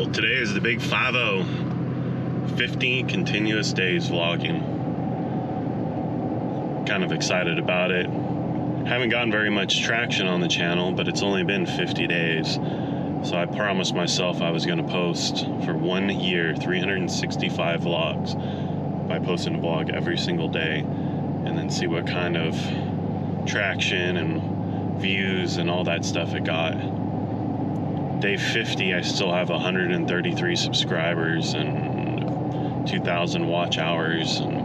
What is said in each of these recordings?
Well, today is the big 5-0, 15 continuous days vlogging. Kind of excited about it. Haven't gotten very much traction on the channel, but it's only been 50 days. So I promised myself I was going to post for 1 year, 365 vlogs by posting a vlog every single day, and then see what kind of traction and views and all that stuff it got. Day 50, I still have 133 subscribers and 2,000 watch hours, and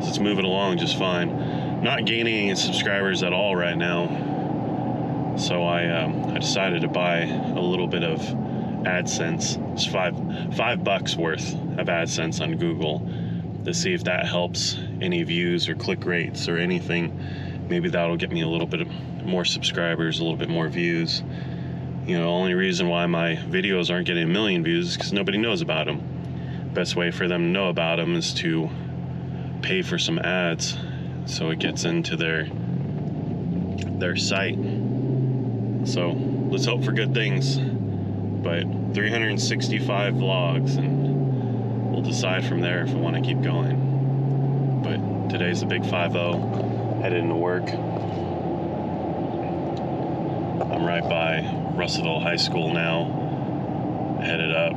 so it's moving along just fine. Not gaining any subscribers at all right now. So I decided to buy a little bit of AdSense. It's $5 worth of AdSense on Google to see if that helps any views or click rates or anything. Maybe that'll get me a little bit more subscribers, a little bit more views. You know, the only reason why my videos aren't getting 1 million views is because nobody knows about them. Best way for them to know about them is to pay for some ads so it gets into their site. So let's hope for good things. But 365 vlogs, and we'll decide from there if I want to keep going. But today's the big 5-0, headed into work. I'm right by Russellville High School now, headed up.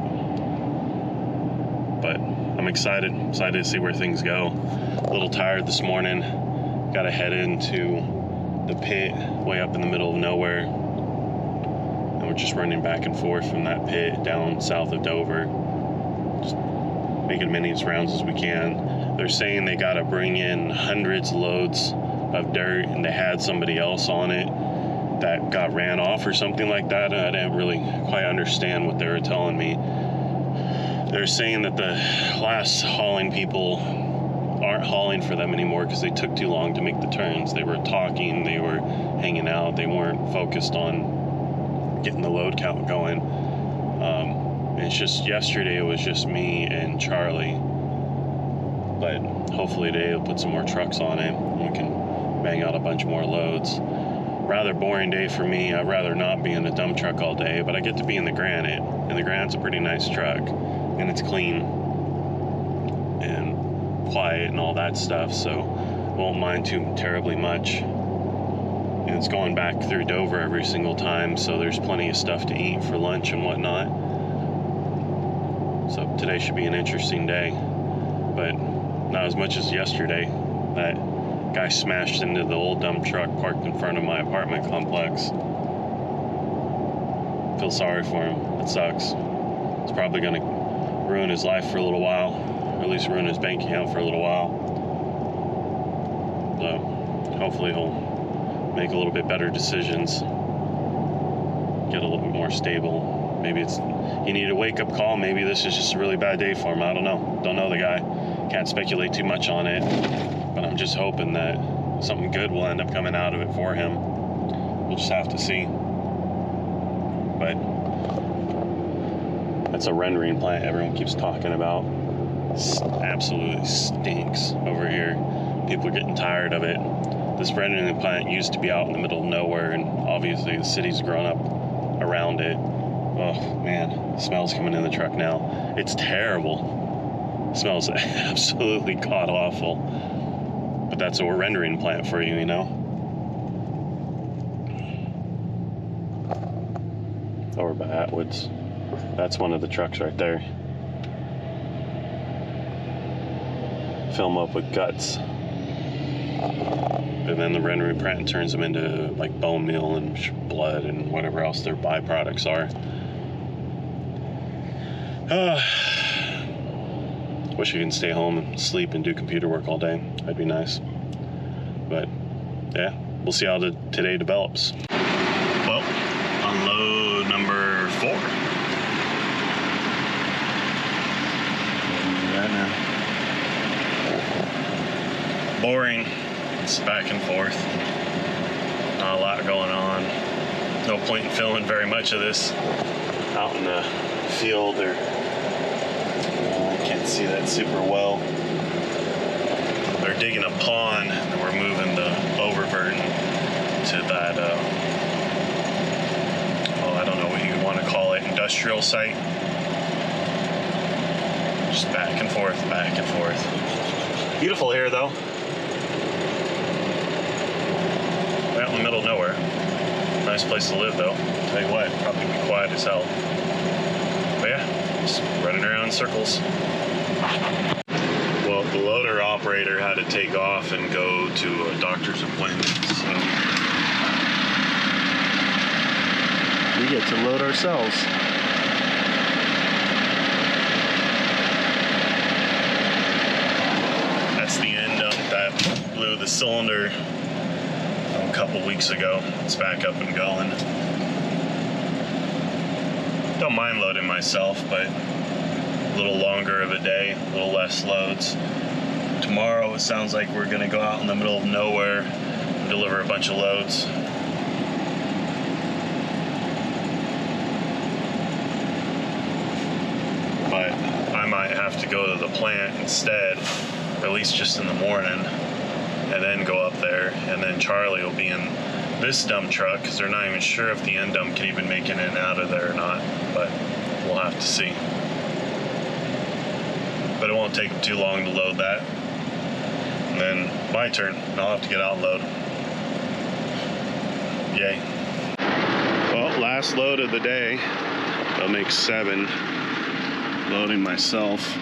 But I'm excited to see where things go. A little tired this morning. Got to head into the pit way up in the middle of nowhere. And we're just running back and forth from that pit down south of Dover. Just making as many rounds as we can. They're saying they got to bring in hundreds of loads of dirt, and they had somebody else on it that got ran off or something like that. I didn't really quite understand what they were telling me. They're saying that the last hauling people aren't hauling for them anymore because they took too long to make the turns. They were talking, they were hanging out, they weren't focused on getting the load count going. It's just yesterday it was just me and Charlie, but hopefully today they'll put some more trucks on it and we can bang out a bunch more loads. Rather boring day for me. I'd rather not be in a dump truck all day, but I get to be in the Granite, and the Granite's a pretty nice truck, and it's clean and quiet and all that stuff, so won't mind too terribly much. And it's going back through Dover every single time, so there's plenty of stuff to eat for lunch and whatnot. So today should be an interesting day, but not as much as yesterday. That guy smashed into the old dump truck parked in front of my apartment complex. Feel sorry for him. It sucks. It's probably gonna ruin his life for a little while, or at least ruin his bank account for a little while. So hopefully he'll make a little bit better decisions, get a little bit more stable. Maybe he needed a wake-up call. Maybe this is just a really bad day for him. I don't know the guy. Can't speculate too much on it, but I'm just hoping that something good will end up coming out of it for him. We'll just have to see. But that's a rendering plant everyone keeps talking about. Absolutely stinks over here. People are getting tired of it. This rendering plant used to be out in the middle of nowhere, and obviously the city's grown up around it. Oh man, the smell's coming in the truck now. It's terrible. It smells absolutely god-awful. But that's a rendering plant for you, you know? Over by Atwood's. That's one of the trucks right there. Fill them up with guts. And then the rendering plant turns them into like bone meal and blood and whatever else their byproducts are. Wish I could stay home and sleep and do computer work all day. That'd be nice. But yeah, we'll see how today develops. Well, unload number 4. Right now. Boring. It's back and forth. Not a lot going on. No point in filming very much of this out in the field, or I can't see that super well. They're digging a pond and we're moving the overburden to that, I don't know what you want to call it, industrial site. Just back and forth, back and forth. Beautiful here though. Right out in the middle of nowhere. Nice place to live though. Tell you what, probably be quiet as hell. But yeah, just running around in circles. Well, the loader operator had to take off and go to a doctor's appointment, so we get to load ourselves. That's the end of that blew the cylinder a couple weeks ago. It's back up and going. Don't mind loading myself, but a little longer of a day, a little less loads. Tomorrow it sounds like we're gonna go out in the middle of nowhere and deliver a bunch of loads. But I might have to go to the plant instead, or at least just in the morning, and then go up there, and then Charlie will be in this dump truck because they're not even sure if the end dump can even make it in and out of there or not, but we'll have to see. But it won't take them too long to load that. And then my turn, and I'll have to get out and load. Yay. Well, last load of the day. That'll make 7. Loading myself.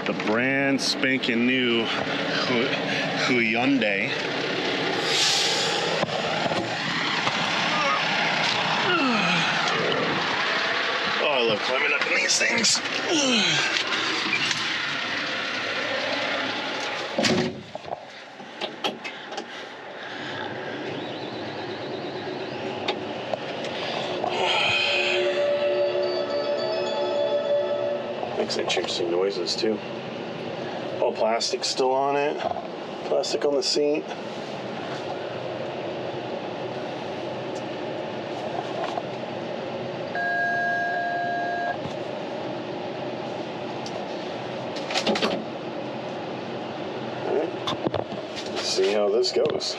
The brand spanking new Hyundai. Oh, I love climbing up in these things. Makes interesting noises too. All plastic still on it. Plastic on the seat. Let's see how this goes.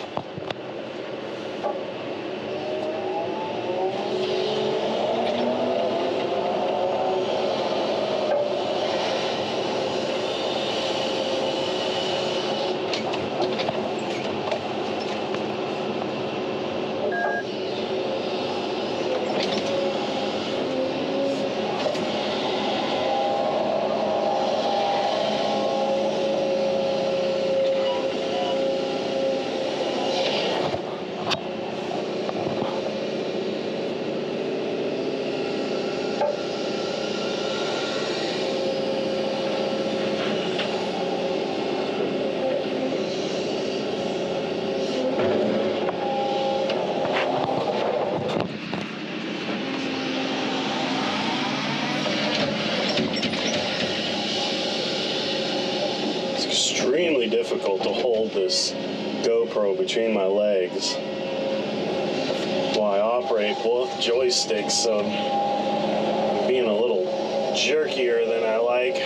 Extremely difficult to hold this GoPro between my legs while I operate both joysticks, so I'm being a little jerkier than I like.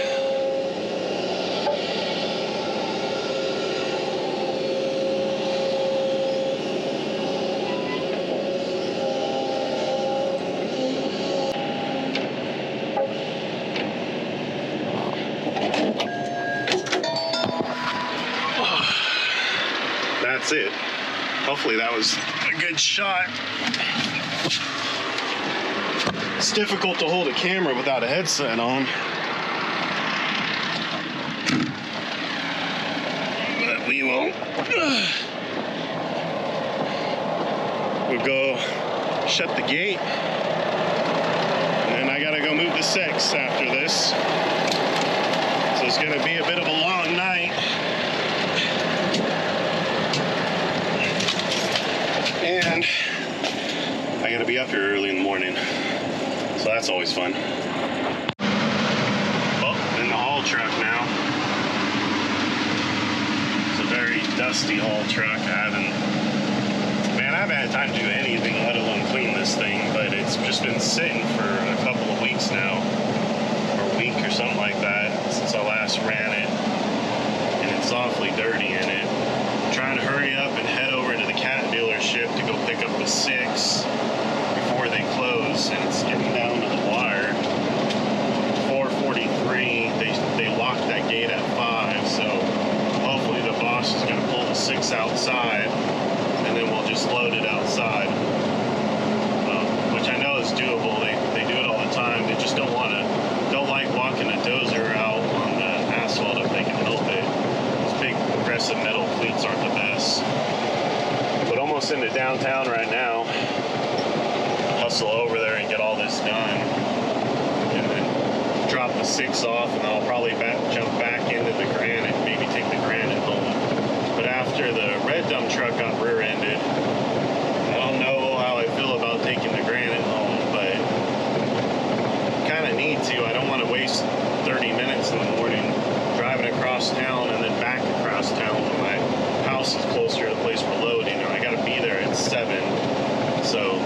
That's it. Hopefully that was a good shot. It's difficult to hold a camera without a headset on. But we will. We'll go shut the gate. And then I gotta go move the 6 after this. So it's gonna be a bit of a long night. And I gotta be up here early in the morning, so that's always fun. Well, in the haul truck now. It's a very dusty haul truck. I haven't had time to do anything, let alone clean this thing, but it's just been sitting for a couple of weeks now, or a week or something like that, since I last ran it, and it's awfully dirty in it. I'm trying to hurry up and head over to the cat dealership to go pick up the 6 before they close, and it's getting down to the 6 off, and I'll probably jump back into the Granite, maybe take the Granite home. But after the red dump truck got rear-ended, I don't know how I feel about taking the Granite home, but kind of need to. I don't want to waste 30 minutes in the morning driving across town and then back across town when my house is closer to the place we're loading, or I got to be there at 7. So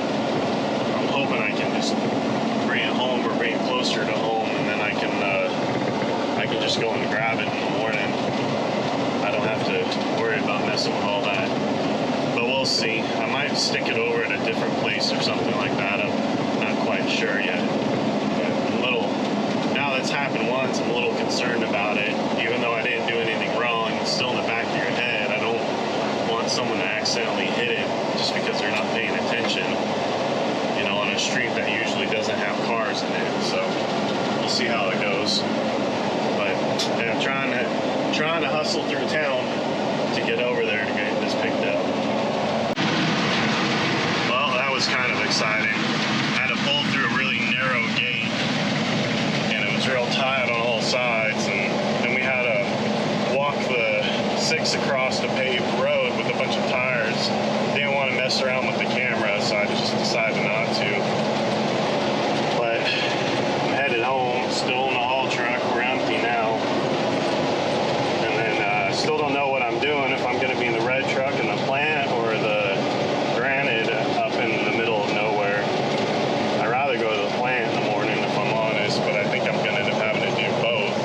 I'm hoping I can just bring it home or bring it closer to home, and then I can just go and grab it in the morning. I don't have to worry about messing with all that. But we'll see. I might stick it over at a different place or something like that. I'm not quite sure yet. But I'm a little, now that's happened once, I'm a little concerned about it. Even though I didn't do anything wrong, it's still in the back of your head. I don't want someone to accidentally hit it just because they're not paying attention, you know, on a street that usually doesn't have cars in it. So we'll see how it goes. But yeah, I'm trying to hustle through town to get over there to get this picked up. Well, that was kind of exciting. I had to pull through a really narrow gate, and it was real tight on all sides, and then we had to walk the 6 across the paved road with a bunch of tires. Didn't want to mess around with the camera, so I just decided not to. But I'm headed home, still in the haul truck. We're empty now. And then I still don't know what I'm doing, if I'm going to be in the red truck in the plant or the Granite up in the middle of nowhere. I'd rather go to the plant in the morning, if I'm honest, but I think I'm going to end up having to do both.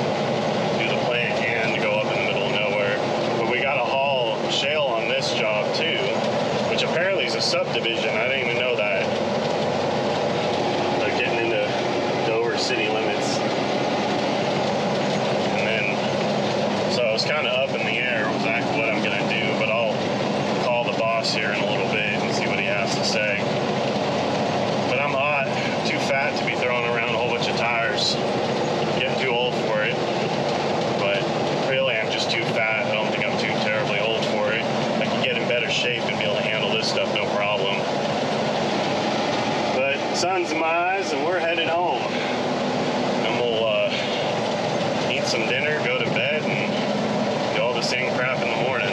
Do the plant and go up in the middle of nowhere. But we got to haul shale on this job too, which apparently is a subdivision. I didn't even know that. They're getting into Dover city limits. And then, so it's kind of up in the air exactly what I'm going to do, but I'll call the boss here in a little bit and see what he has to say. But I'm hot, too fat to be throwing around a whole bunch of tires. Getting too old for it. But really, I'm just too fat. I don't think I'm too terribly old for it. I can get in better shape and be able to handle this stuff no problem. But sun's in my eyes, and we're headed home. And we'll eat some dinner, go to bed, and do all the same crap in the morning.